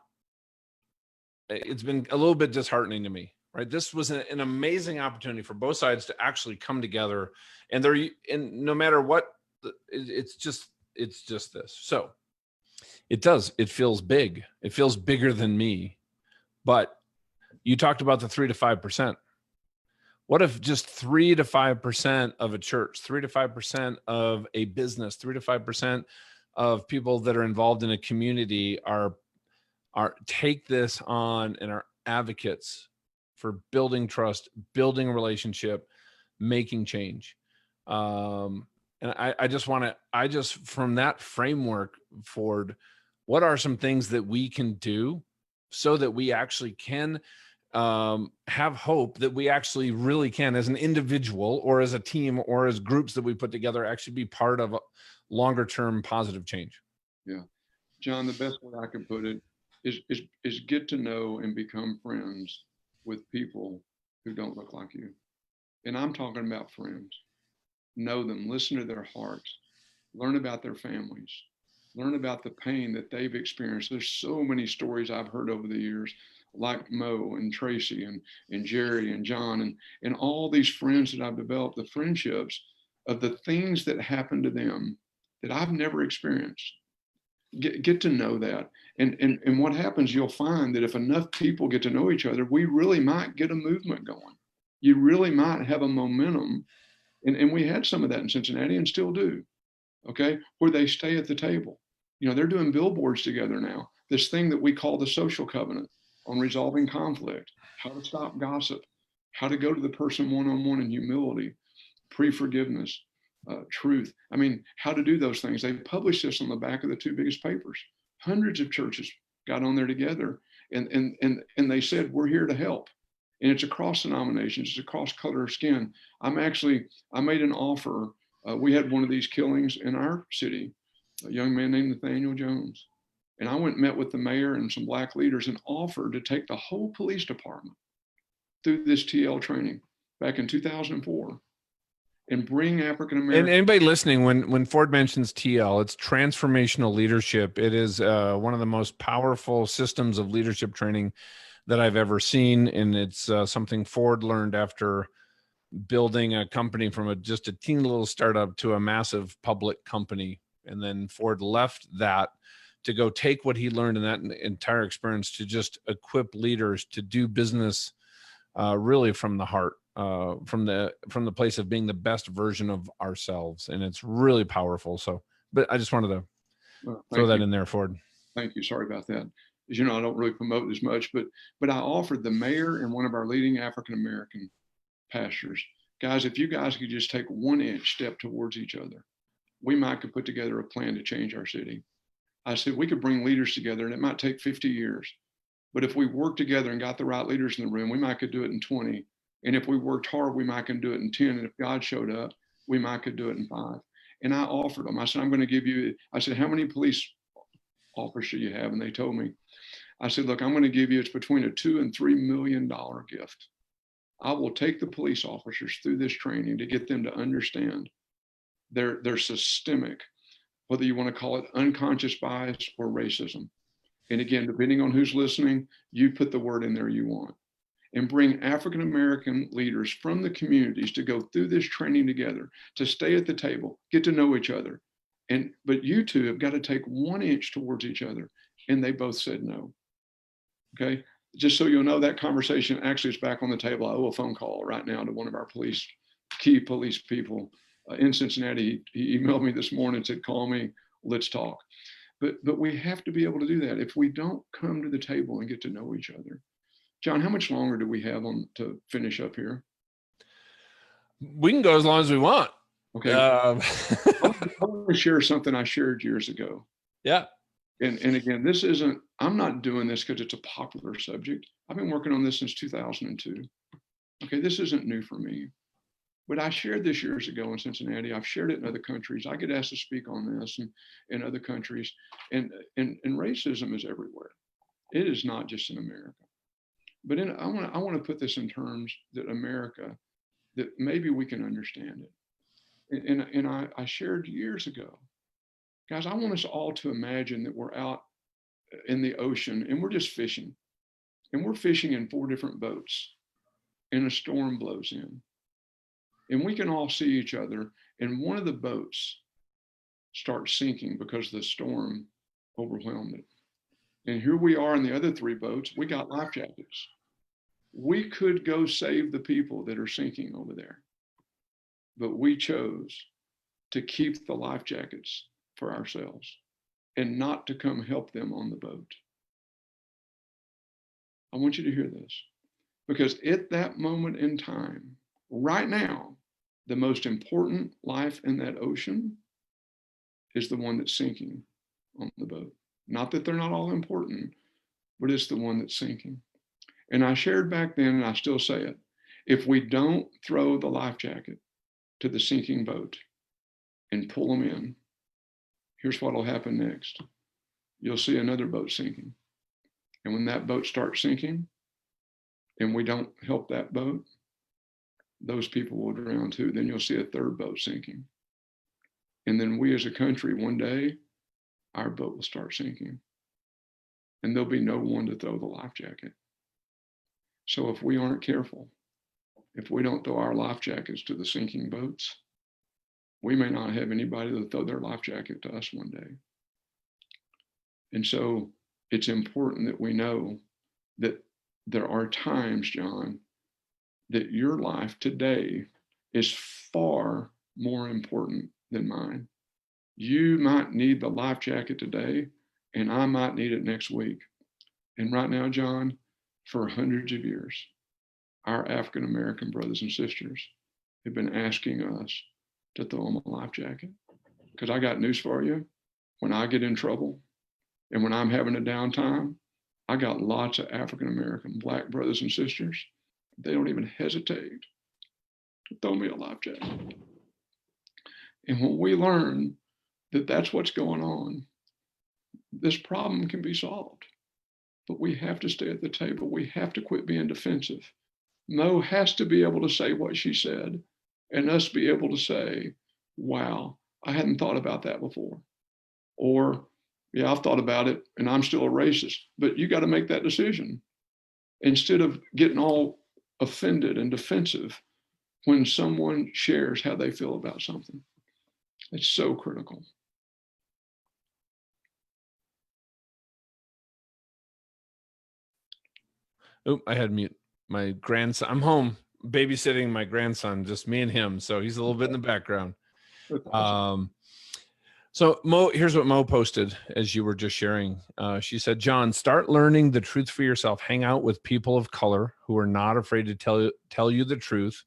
it's been a little bit disheartening to me, right? This was an amazing opportunity for both sides to actually come together, and no matter what, it's just this. So it feels big. It feels bigger than me. But you talked about the 3 to 5%. What if just 3 to 5% of a church, 3 to 5% of a business, 3 to 5% of people that are involved in a community are take this on and are advocates for building trust, building a relationship, making change. And I just from that framework forward, what are some things that we can do so that we actually can have hope that we actually really can, as an individual or as a team or as groups that we put together, actually be part of a longer term positive change? Yeah. John, the best way I can put it is get to know and become friends with people who don't look like you. And I'm talking about friends. Know them, listen to their hearts, learn about their families, learn about the pain that they've experienced. There's so many stories I've heard over the years, like Mo and Tracy and Jerry and John and all these friends that I've developed, the friendships of the things that happened to them that I've never experienced. Get to know that. And what happens, you'll find that if enough people get to know each other, we really might get a movement going. You really might have a momentum. And we had some of that in Cincinnati and still do, okay, where they stay at the table. You know, they're doing billboards together now, this thing that we call the social covenant on resolving conflict, how to stop gossip, how to go to the person one-on-one in humility, pre-forgiveness, truth. I mean, how to do those things. They published this on the back of the two biggest papers. Hundreds of churches got on there together and they said, we're here to help. And it's across denominations, it's across color of skin. I made an offer. We had one of these killings in our city, a young man named Nathaniel Jones. And I went and met with the mayor and some Black leaders and offered to take the whole police department through this TL training back in 2004 and bring African American. And anybody listening, when Ford mentions TL, it's transformational leadership. It is one of the most powerful systems of leadership training that I've ever seen, and it's something Ford learned after building a company from just a teeny little startup to a massive public company. And then Ford left that to go take what he learned in that entire experience to just equip leaders to do business really from the heart, from the place of being the best version of ourselves. And it's really powerful. So, but I just wanted to throw that in there, Ford. Thank you. Sorry about that. As you know, I don't really promote this much, but I offered the mayor and one of our leading African American pastors, guys, if you guys could just take 1 inch step towards each other, we might could put together a plan to change our city. I said, we could bring leaders together and it might take 50 years. But if we worked together and got the right leaders in the room, we might could do it in 20. And if we worked hard, we might could do it in 10. And if God showed up, we might could do it in 5. And I offered them, I said, I'm going to give you, I said, how many police officers do you have? And they told me, I said, look, I'm going to give you, it's between a $2 and $3 million gift. I will take the police officers through this training to get them to understand their systemic, whether you want to call it unconscious bias or racism. And again, depending on who's listening, you put the word in there you want. And bring African American leaders from the communities to go through this training together, to stay at the table, get to know each other. But you two have got to take 1 inch towards each other. And they both said no. Okay. Just so you'll know, that conversation actually is back on the table. I owe a phone call right now to one of our key police people in Cincinnati. He emailed me this morning and said, call me, let's talk. But we have to be able to do that. If we don't come to the table and get to know each other, John, how much longer do we have on to finish up here? We can go as long as we want. Okay. I want to share something I shared years ago. Yeah. And again, this isn't, I'm not doing this because it's a popular subject. I've been working on this since 2002. Okay, this isn't new for me. But I shared this years ago in Cincinnati. I've shared it in other countries. I get asked to speak on this in other countries. And racism is everywhere. It is not just in America. But I want to put this in terms that America, that maybe we can understand it. And I shared years ago, guys, I want us all to imagine that we're out in the ocean and we're just fishing. And we're fishing in 4 different boats and a storm blows in. And we can all see each other, and one of the boats starts sinking because the storm overwhelmed it. And here we are in the other 3 boats. We got life jackets. We could go save the people that are sinking over there. But we chose to keep the life jackets for ourselves and not to come help them on the boat. I want you to hear this, because at that moment in time, right now, the most important life in that ocean is the one that's sinking on the boat. Not that they're not all important, but it's the one that's sinking. And I shared back then, and I still say it, if we don't throw the life jacket to the sinking boat and pull them in, here's what will happen next. You'll see another boat sinking. And when that boat starts sinking and we don't help that boat, those people will drown too. Then you'll see a 3rd boat sinking. And then we as a country, one day, our boat will start sinking. And there'll be no one to throw the life jacket. So if we aren't careful, if we don't throw our life jackets to the sinking boats, we may not have anybody to throw their life jacket to us one day. And so it's important that we know that there are times, John, that your life today is far more important than mine. You might need the life jacket today, and I might need it next week. And right now, John, for hundreds of years, our African American brothers and sisters have been asking us to throw them a life jacket. Because I got news for you. When I get in trouble and when I'm having a downtime, I got lots of African American Black brothers and sisters. They don't even hesitate to throw me a life jacket. And when we learn that that's what's going on, this problem can be solved. But we have to stay at the table. We have to quit being defensive. Mo has to be able to say what she said, and us be able to say, wow, I hadn't thought about that before. Or, yeah, I've thought about it and I'm still a racist. But you got to make that decision instead of getting all offended and defensive when someone shares how they feel about something. It's so critical. Oh, I had mute. My grandson, I'm home babysitting my grandson, just me and him. So he's a little bit in the background. So Mo, here's what Mo posted as you were just sharing. She said, John, start learning the truth for yourself. Hang out with people of color who are not afraid to tell you the truth.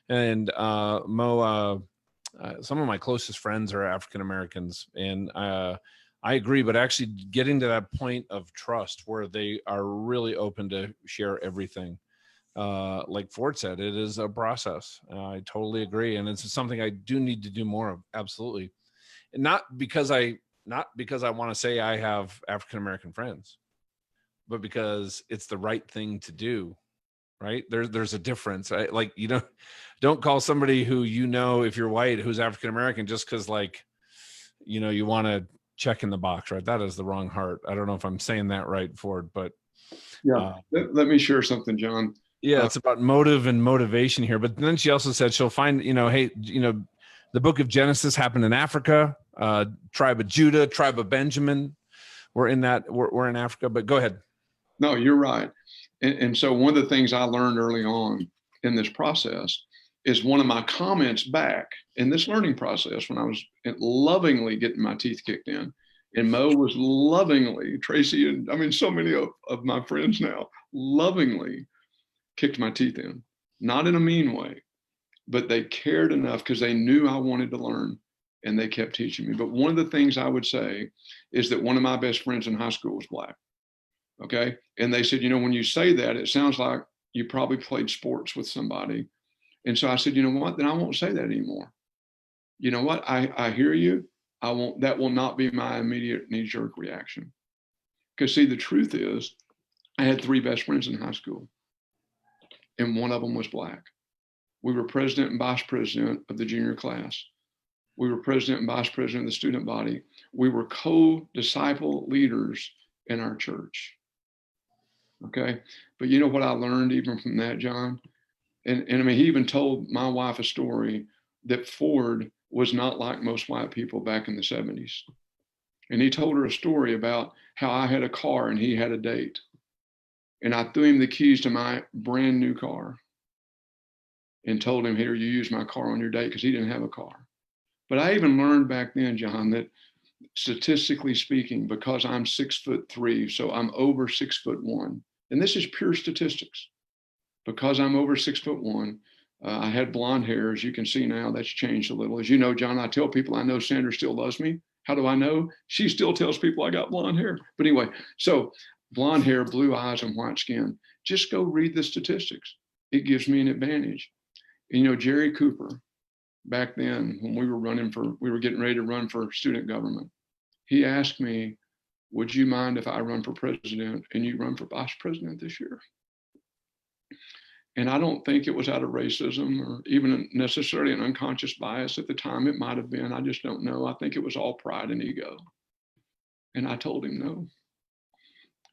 And Mo, some of my closest friends are African Americans, and I agree, but actually getting to that point of trust where they are really open to share everything. Like Ford said, it is a process. I totally agree. And it's something I do need to do more of. Absolutely. And not because I want to say I have African American friends, but because it's the right thing to do. Right. There's a difference. Right? Like, don't call somebody who, if you're white, who's African American, just because you want to check in the box, right? That is the wrong heart. I don't know if I'm saying that right, Ford, but yeah. Let me share something, John. Yeah, it's about motive and motivation here. But then she also said she'll find, hey, the book of Genesis happened in Africa, tribe of Judah, tribe of Benjamin. We're in Africa, but go ahead. No, you're right. And so one of the things I learned early on in this process is one of my comments back in this learning process when I was lovingly getting my teeth kicked in And Mo was lovingly, Tracy, and I mean, so many of my friends now lovingly kicked my teeth in, not in a mean way, but they cared enough because they knew I wanted to learn and they kept teaching me. But one of the things I would say is that one of my best friends in high school was Black. Okay. And they said, when you say that, it sounds like you probably played sports with somebody. And so I said, you know what? Then I won't say that anymore. You know what? I hear you. That will not be my immediate knee-jerk reaction. Because see, the truth is, I had 3 best friends in high school, and one of them was Black. We were president and vice president of the junior class. We were president and vice president of the student body. We were co-disciple leaders in our church. Okay. But you know what I learned even from that, John? And I mean, he even told my wife a story that Ford was not like most white people back in the 70s. And he told her a story about how I had a car and he had a date. And I threw him the keys to my brand new car and told him, here, you use my car on your date, because he didn't have a car. But I even learned back then, John, that statistically speaking, because I'm 6'3", so I'm over 6'1", and this is pure statistics. Because I'm over 6'1", I had blonde hair. As you can see now, that's changed a little. As you know, John, I tell people I know Sandra still loves me. How do I know? She still tells people I got blonde hair. But anyway, so blonde hair, blue eyes, and white skin. Just go read the statistics. It gives me an advantage. And Jerry Cooper, back then when we were getting ready to run for student government, he asked me, would you mind if I run for president and you run for vice president this year? And I don't think it was out of racism or even necessarily an unconscious bias at the time. It might have been. I just don't know. I think it was all pride and ego. And I told him no.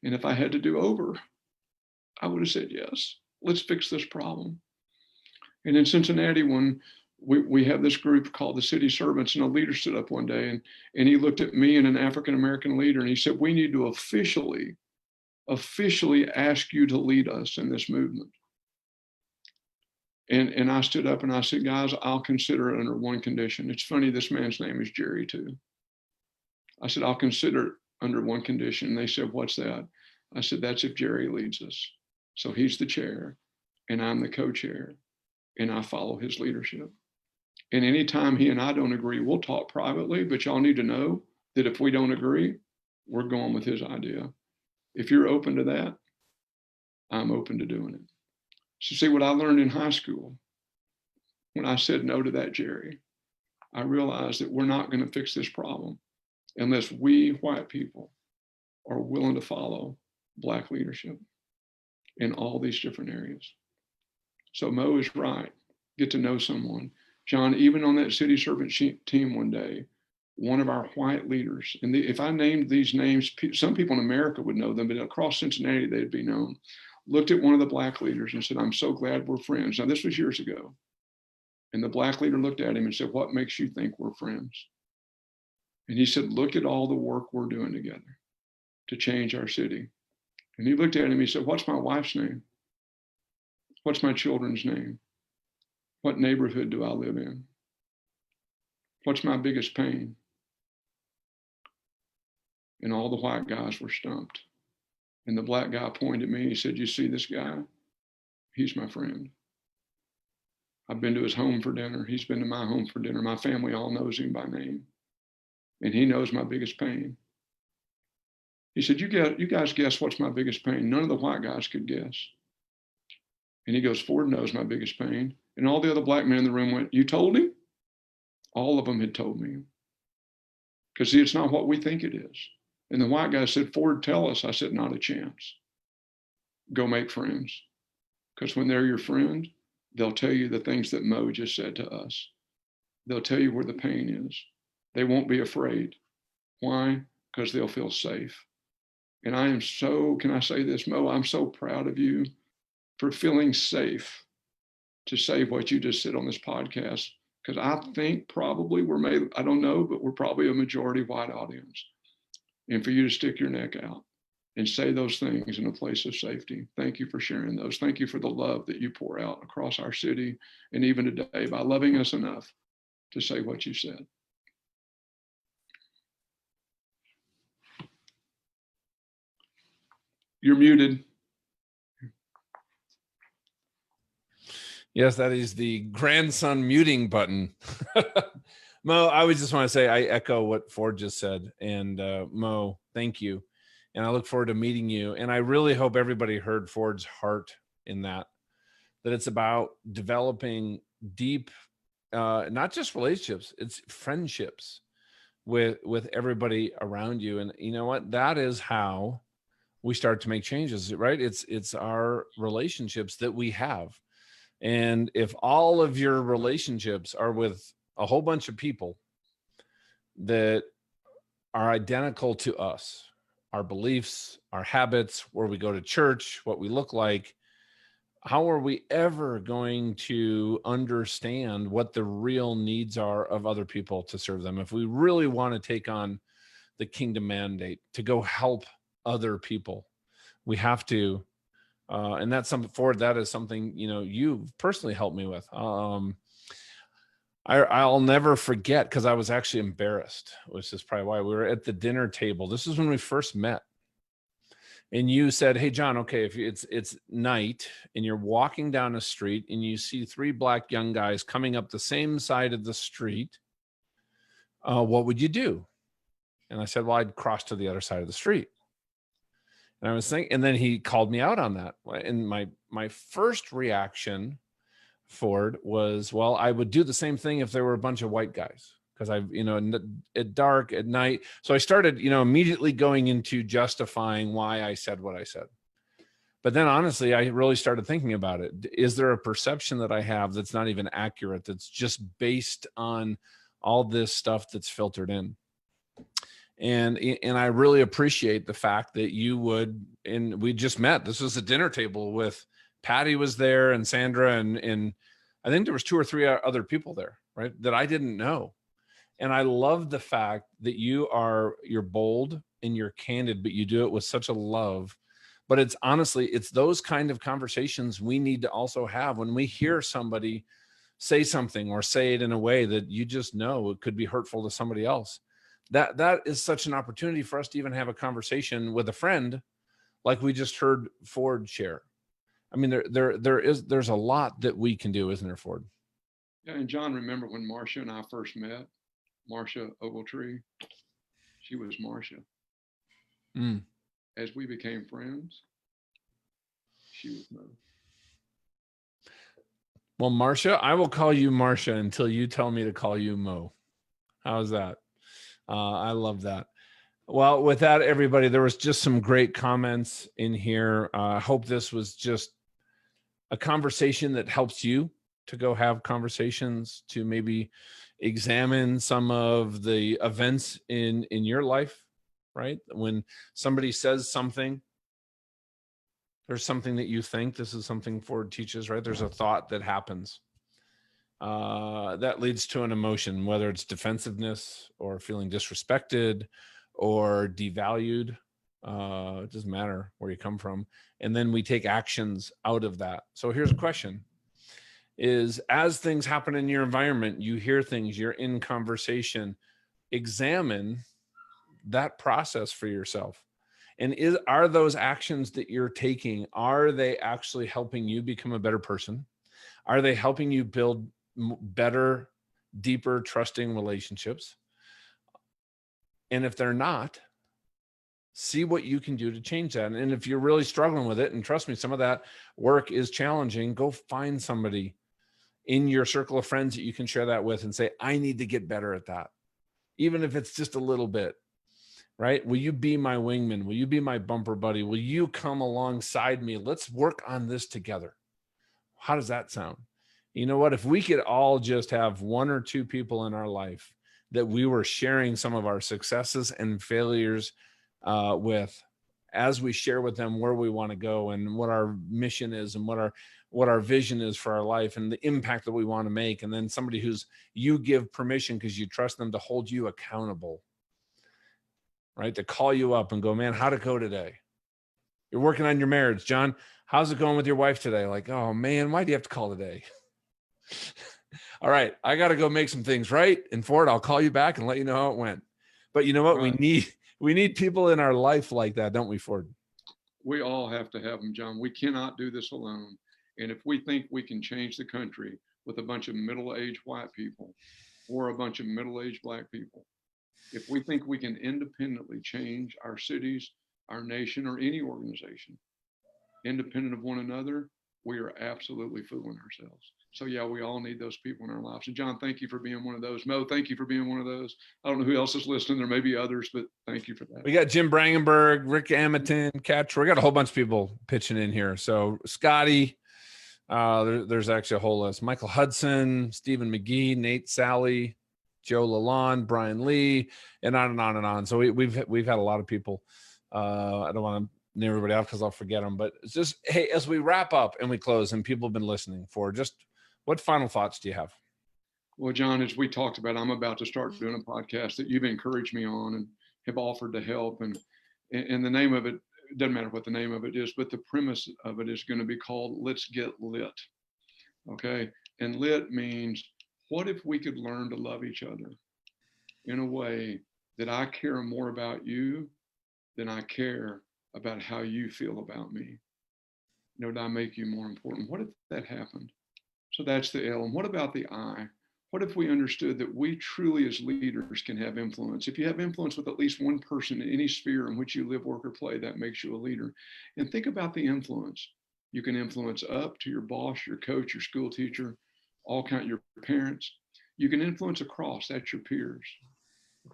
And if I had to do over, I would have said yes. Let's fix this problem. And in Cincinnati, when we have this group called the City Servants, and a leader stood up one day and he looked at me and an African-American leader and he said, we need to officially ask you to lead us in this movement. And I stood up and I said, guys, I'll consider it under one condition. It's funny, this man's name is Jerry too. I said, I'll consider it under one condition. And they said, what's that? I said, that's if Jerry leads us. So he's the chair and I'm the co-chair and I follow his leadership. And anytime he and I don't agree, we'll talk privately, but y'all need to know that if we don't agree, we're going with his idea. If you're open to that, I'm open to doing it. So see, what I learned in high school, when I said no to that Jerry, I realized that we're not going to fix this problem unless we white people are willing to follow Black leadership in all these different areas. So Mo is right. Get to know someone. John, even on that city servant team one day, one of our white leaders, and if I named these names, some people in America would know them, but across Cincinnati, they'd be known, looked at one of the Black leaders and said, I'm so glad we're friends. Now, this was years ago. And the Black leader looked at him and said, what makes you think we're friends? And he said, look at all the work we're doing together to change our city. And he looked at him and he said, what's my wife's name? What's my children's name? What neighborhood do I live in? What's my biggest pain? And all the white guys were stumped. And the Black guy pointed at me. He said, you see this guy? He's my friend. I've been to his home for dinner. He's been to my home for dinner. My family all knows him by name. And he knows my biggest pain. He said, you guys guess what's my biggest pain? None of the white guys could guess. And he goes, Ford knows my biggest pain. And all the other Black men in the room went, you told him? All of them had told me. Because see, it's not what we think it is. And the white guy said, Ford, tell us. I said, not a chance. Go make friends. Because when they're your friend, they'll tell you the things that Mo just said to us. They'll tell you where the pain is. They won't be afraid. Why? Because they'll feel safe. And I am so, can I say this, Mo? I'm so proud of you for feeling safe to say what you just said on this podcast. Because I think probably I don't know, but we're probably a majority white audience. And for you to stick your neck out and say those things in a place of safety. Thank you for sharing those. Thank you for the love that you pour out across our city and even today by loving us enough to say what you said. You're muted. Yes, that is the grandson muting button. Mo, I would just want to say I echo what Ford just said. And Mo, thank you. And I look forward to meeting you. And I really hope everybody heard Ford's heart in that it's about developing deep, not just relationships, it's friendships with everybody around you. And you know what? That is how we start to make changes, right? It's our relationships that we have. And if all of your relationships are with a whole bunch of people that are identical to us, our beliefs, our habits, where we go to church, what we look like, how are we ever going to understand what the real needs are of other people to serve them? If we really want to take on the kingdom mandate to go help other people, we have to. And that's something, Ford, that is something, you've personally helped me with. I'll never forget, because I was actually embarrassed, which is probably why we were at the dinner table. This is when we first met. And you said, "Hey, John, okay, if it's night and you're walking down a street and you see 3 black young guys coming up the same side of the street, what would you do?" And I said, "Well, I'd cross to the other side of the street." And I was thinking, and then he called me out on that. And my first reaction, Ford, was, well, I would do the same thing if there were a bunch of white guys, because at dark, at night. So I started, immediately going into justifying why I said what I said. But then honestly, I really started thinking about it. Is there a perception that I have that's not even accurate, that's just based on all this stuff that's filtered in? And I really appreciate the fact that you would, and we just met. This was a dinner table with Patty was there, and Sandra, and I think there was 2 or 3 other people there, right, that I didn't know. And I love the fact that you're bold and you're candid, but you do it with such a love. But it's honestly, it's those kind of conversations we need to also have when we hear somebody say something or say it in a way that you just know it could be hurtful to somebody else. That is such an opportunity for us to even have a conversation with a friend, like we just heard Ford share. I mean, there's a lot that we can do, isn't there, Ford? Yeah, and John, remember when Marcia and I first met? Marcia Ogletree, she was Marcia. As we became friends, she was Mo. Well, Marcia, I will call you Marcia until you tell me to call you Mo. How's that? I love that. Well, with that, everybody, there was just some great comments in here. I hope this was just a conversation that helps you to go have conversations, to maybe examine some of the events in your life, right? When somebody says something, there's something that you think. This is something Ford teaches, right? There's a thought that happens that leads to an emotion, whether it's defensiveness or feeling disrespected or devalued. It doesn't matter where you come from. And then we take actions out of that. So here's a question: is, as things happen in your environment, you hear things, you're in conversation, examine that process for yourself. And are those actions that you're taking, are they actually helping you become a better person? Are they helping you build better, deeper, trusting relationships? And if they're not, see what you can do to change that. And if you're really struggling with it, and trust me, some of that work is challenging, go find somebody in your circle of friends that you can share that with and say, I need to get better at that. Even if it's just a little bit, right? Will you be my wingman? Will you be my bumper buddy? Will you come alongside me? Let's work on this together. How does that sound? You know what? If we could all just have 1 or 2 people in our life that we were sharing some of our successes and failures with, as we share with them where we want to go and what our mission is and what our vision is for our life and the impact that we want to make. And then somebody who's, you give permission because you trust them to hold you accountable, right? To call you up and go, man, how'd it go today? You're working on your marriage, John. How's it going with your wife today? Like, oh man, why do you have to call today? All right, I got to go make some things right. And Ford, I'll call you back and let you know how it went. But you know what? Right. We need people in our life like that, don't we, Ford? We all have to have them, John. We cannot do this alone. And if we think we can change the country with a bunch of middle-aged white people or a bunch of middle-aged black people, if we think we can independently change our cities, our nation, or any organization, independent of one another, we are absolutely fooling ourselves. So yeah, we all need those people in our lives. And John, thank you for being one of those. Mo, thank you for being one of those. I don't know who else is listening. There may be others, but thank you for that. We got Jim Brangenberg, Rick Ameton, Catcher. We got a whole bunch of people pitching in here. So Scotty, there's actually a whole list. Michael Hudson, Stephen McGee, Nate Sally, Joe Lalonde, Brian Lee, and on and on and on. So we've had a lot of people. I don't want to name everybody off because I'll forget them. But it's just, hey, as we wrap up and we close, and people have been listening for, just what final thoughts do you have? Well, John, as we talked about, I'm about to start doing a podcast that you've encouraged me on and have offered to help. And the name of it, doesn't matter what the name of it is, but the premise of it is going to be called Let's Get Lit. Okay. And lit means, what if we could learn to love each other in a way that I care more about you than I care about how you feel about me? Would I make you more important? What if that happened? So that's the L. And what about the I? What if we understood that we truly as leaders can have influence? If you have influence with at least one person in any sphere in which you live, work, or play, that makes you a leader. And think about the influence. You can influence up to your boss, your coach, your school teacher, your parents. You can influence across, that's your peers.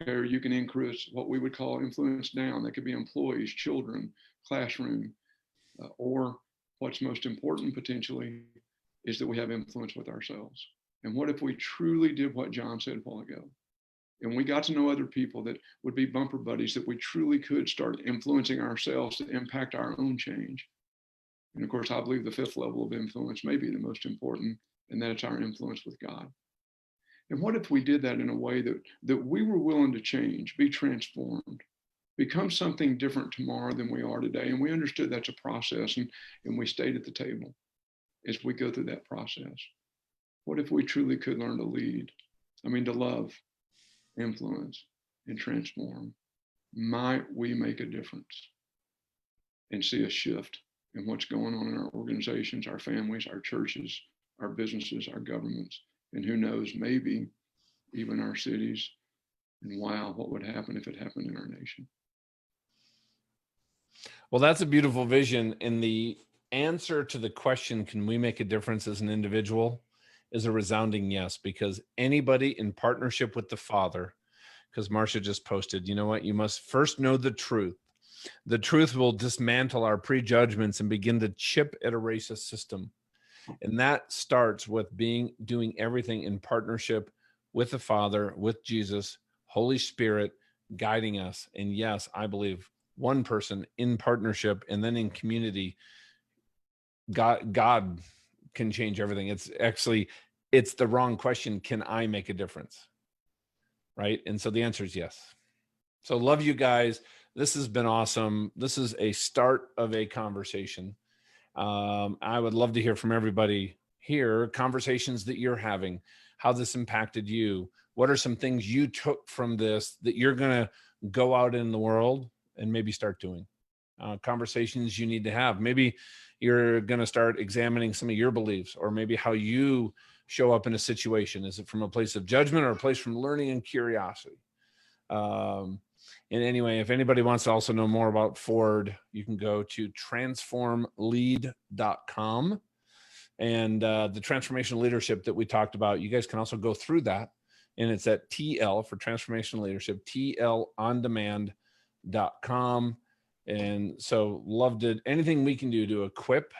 Okay, or you can increase what we would call influence down. That could be employees, children, classroom, or what's most important potentially is that we have influence with ourselves. And what if we truly did what John said a while ago? And we got to know other people that would be bumper buddies, that we truly could start influencing ourselves to impact our own change. And of course, I believe the fifth level of influence may be the most important, and that's our influence with God. And what if we did that in a way that we were willing to change, be transformed, become something different tomorrow than we are today? And we understood that's a process, and we stayed at the table as we go through that process. What if we truly could learn to lead? To love, influence, and transform? Might we make a difference and see a shift in what's going on in our organizations, our families, our churches, our businesses, our governments, and who knows, maybe even our cities? And wow, what would happen if it happened in our nation? Well, that's a beautiful vision. And the answer to the question, can we make a difference as an individual, is a resounding yes, because anybody in partnership with the Father, because Marcia just posted, you know what, you must first know the truth. The truth will dismantle our prejudgments and begin to chip at a racist system. And that starts with doing everything in partnership with the Father, with Jesus, Holy Spirit guiding us. And yes, I believe one person in partnership and then in community, God can change everything. It's the wrong question. Can I make a difference? Right? And so the answer is yes. So love you guys. This has been awesome. This is a start of a conversation. I would love to hear from everybody here, conversations that you're having, how this impacted you. What are some things you took from this that you're going to go out in the world and maybe start doing? Conversations you need to have. Maybe you're going to start examining some of your beliefs, or maybe how you show up in a situation. Is it from a place of judgment or a place from learning and curiosity? And anyway, if anybody wants to also know more about Ford, you can go to transformlead.com. And the transformational leadership that we talked about, you guys can also go through that. And it's at TL for transformational leadership, TLondemand.com. And so loved it. Anything we can do to equip,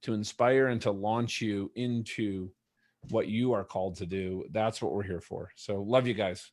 to inspire, and to launch you into what you are called to do, that's what we're here for. So love you guys.